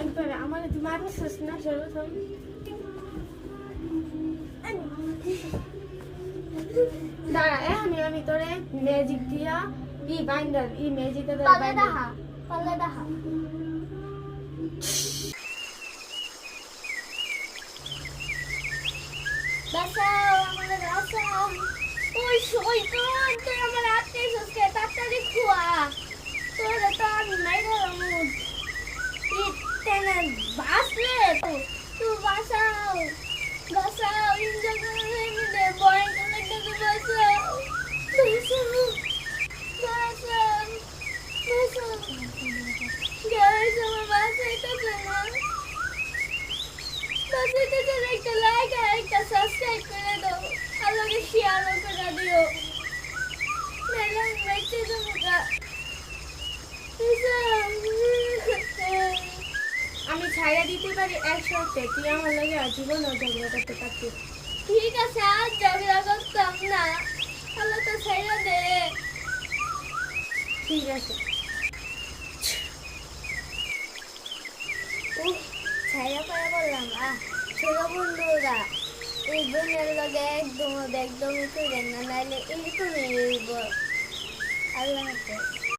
একবারে আমার তুই মারছিস না সর্বপ্রথম দাঁড়া আমি তোরে ম্যাজিক দিয়া ই বাইন্ডার ই ম্যাজিক দে পাল্লে দাহা বাঁচাও আমারে বাঁচাও ওই শয়তান তুই আমার আটকে সসকে তাড়াতাড়ি খুয়া তোরে তো আমি মাইরা আমুদ ই তেনে বাঁচলে তুই বাঁচাও বাঁচাও ইনজয় করে দে বয় করে দে বাঁচাও বাঁচাও বাঁচাও গাইস আমার বাঁচাইতে না বাঁচাইতে চাই একটা লাইক আর একটা সাবস্ক্রাইব করে দাও আর লগে শেয়ারও করে দিও মেলাম বেঁচে যাবো আমি ছাইড়া দিতে পারি এক শর্তে তুই আমার লগে আজীবন ঝগড়া করতে পারতিস ঠিক আছে আর ঝগড়া করতাম না তাহলে তো ছাইড়া দে ঠিক আছে ছাইড়া পায়া বললাম ছোট বন্ধুরা এই বোনের লগে একদমই করে না নাহলে এরকমই আল্লাহ হাফেজ।